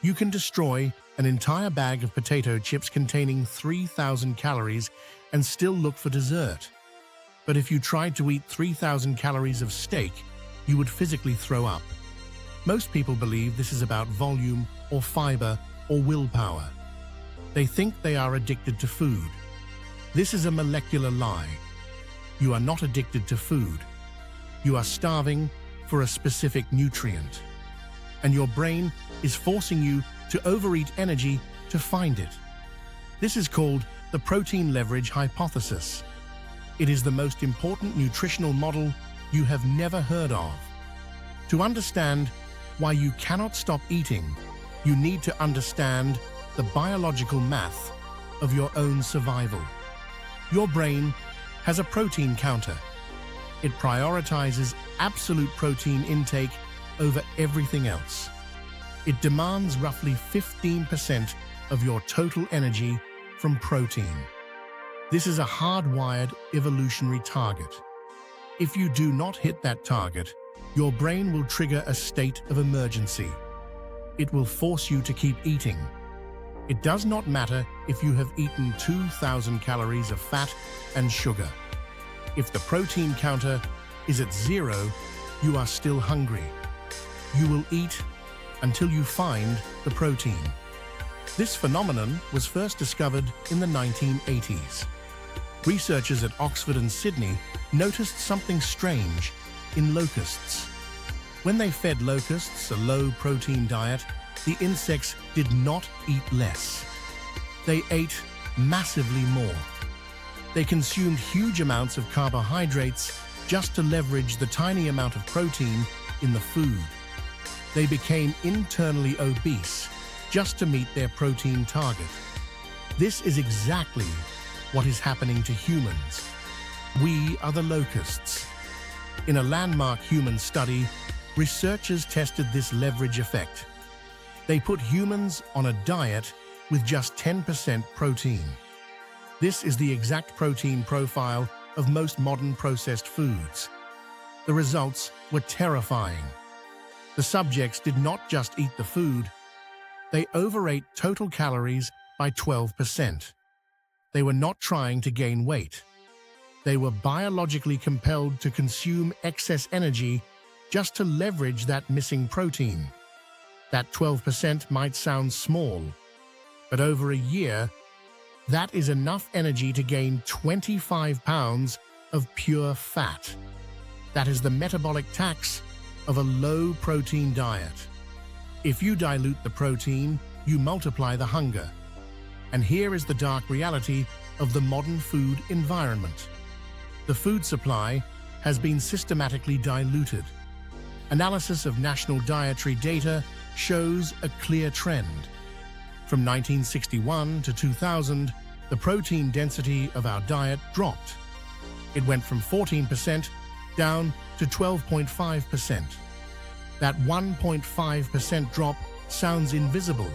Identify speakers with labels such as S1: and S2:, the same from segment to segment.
S1: You can destroy an entire bag of potato chips containing 3,000 calories and still look for dessert. But if you tried to eat 3,000 calories of steak, you would physically throw up. Most people believe this is about volume or fiber or willpower. They think they are addicted to food. This is a molecular lie. You are not addicted to food. You are starving for a specific nutrient. And your brain is forcing you to overeat energy to find it. This is called the protein leverage hypothesis. It is the most important nutritional model you have never heard of. To understand why you cannot stop eating, you need to understand the biological math of your own survival. Your brain has a protein counter. It prioritizes absolute protein intake over everything else. It demands roughly 15% of your total energy from protein. This is a hardwired evolutionary target. If you do not hit that target, your brain will trigger a state of emergency. It will force you to keep eating. It does not matter if you have eaten 2,000 calories of fat and sugar. If the protein counter is at 0, you are still hungry. You will eat until you find the protein. This phenomenon was first discovered in the 1980s. Researchers at Oxford and Sydney noticed something strange in locusts. When they fed locusts a low-protein diet, the insects did not eat less. They ate massively more. They consumed huge amounts of carbohydrates just to leverage the tiny amount of protein in the food. They became internally obese just to meet their protein target. This is exactly what is happening to humans. We are the locusts. In a landmark human study, researchers tested this leverage effect. They put humans on a diet with just 10% protein. This is the exact protein profile of most modern processed foods. The results were terrifying. The subjects did not just eat the food, they overate total calories by 12%. They were not trying to gain weight. They were biologically compelled to consume excess energy just to leverage that missing protein. That 12% might sound small, but over a year, that is enough energy to gain 25 pounds of pure fat. That is the metabolic tax of a low-protein diet. If you dilute the protein, you multiply the hunger. And here is the dark reality of the modern food environment. The food supply has been systematically diluted. Analysis of national dietary data shows a clear trend. From 1961 to 2000, the protein density of our diet dropped. It went from 14% down to 12.5%. That 1.5% drop sounds invisible,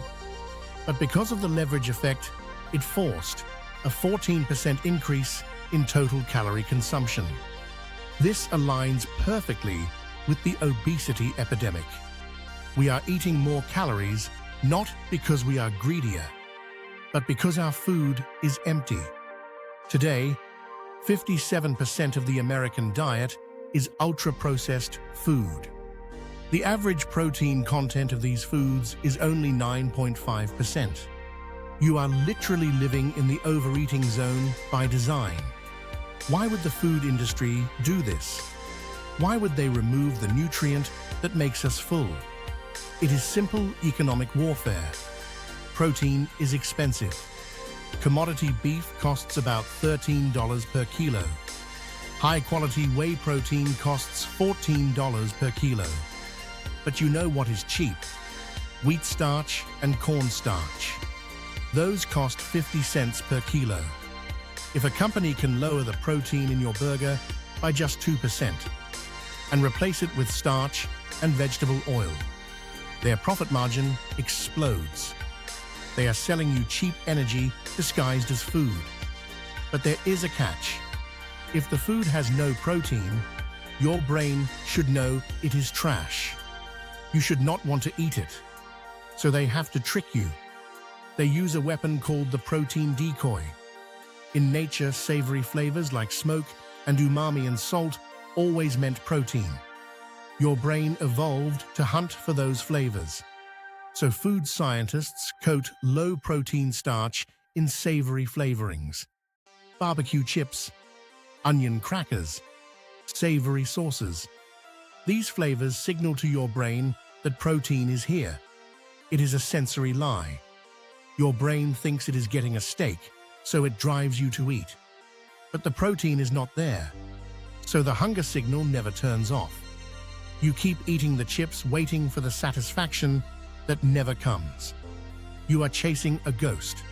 S1: but because of the leverage effect, it forced a 14% increase in total calorie consumption. This aligns perfectly with the obesity epidemic. We are eating more calories not because we are greedier, but because our food is empty. Today, 57% of the American diet is ultra-processed food. The average protein content of these foods is only 9.5%. You are literally living in the overeating zone by design. Why would the food industry do this? Why would they remove the nutrient that makes us full? It is simple economic warfare. Protein is expensive. Commodity beef costs about $13 per kilo. High-quality whey protein costs $14 per kilo. But you know what is cheap? Wheat starch and corn starch. Those cost 50 cents per kilo. If a company can lower the protein in your burger by just 2% and replace it with starch and vegetable oil, their profit margin explodes. They are selling you cheap energy disguised as food. But there is a catch. If the food has no protein, your brain should know it is trash. You should not want to eat it. so they have to trick you. They use a weapon called the protein decoy. In nature, savory flavors like smoke and umami and salt always meant protein. Your brain evolved to hunt for those flavors. So food scientists coat low-protein starch in savory flavorings. Barbecue chips, onion crackers, savory sauces. These flavors signal to your brain that protein is here. It is a sensory lie. Your brain thinks it is getting a steak, so it drives you to eat. But the protein is not there, so the hunger signal never turns off. You keep eating the chips, waiting for the satisfaction that never comes. You are chasing a ghost.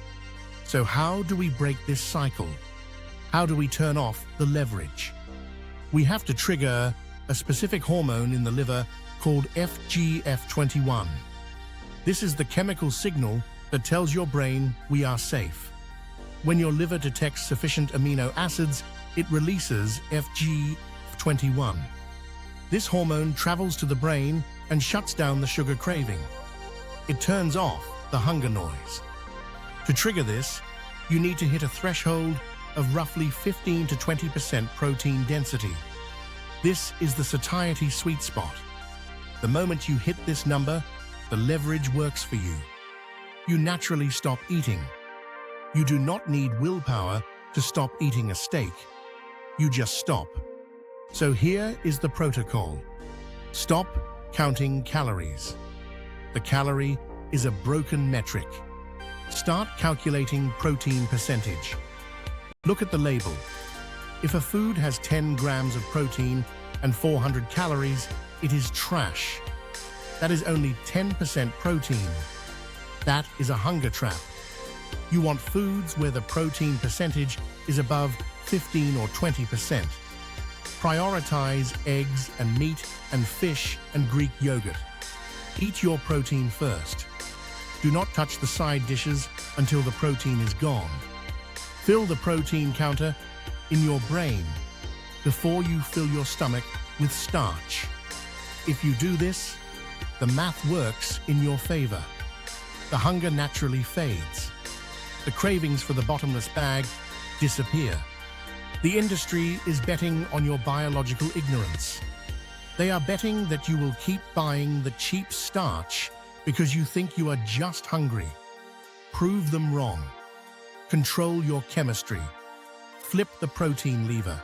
S1: So how do we break this cycle? How do we turn off the leverage? We have to trigger a specific hormone in the liver called FGF21. This is the chemical signal that tells your brain we are safe. When your liver detects sufficient amino acids, it releases FGF21. This hormone travels to the brain and shuts down the sugar craving. It turns off the hunger noise. To trigger this, you need to hit a threshold of roughly 15 to 20% protein density. This is the satiety sweet spot. The moment you hit this number, the leverage works for you. You naturally stop eating. You do not need willpower to stop eating a steak. You just stop. So here is the protocol. Stop counting calories. The calorie is a broken metric. Start calculating protein percentage. Look at the label. If a food has 10 grams of protein and 400 calories, it is trash. That is only 10% protein. That is a hunger trap. You want foods where the protein percentage is above 15 or 20%. Prioritize eggs and meat and fish and Greek yogurt. Eat your protein first. Do not touch the side dishes until the protein is gone. Fill the protein counter in your brain before you fill your stomach with starch. If you do this, the math works in your favor. The hunger naturally fades. The cravings for the bottomless bag disappear. The industry is betting on your biological ignorance. They are betting that you will keep buying the cheap starch because you think you are just hungry. Prove them wrong. Control your chemistry. Flip the protein lever.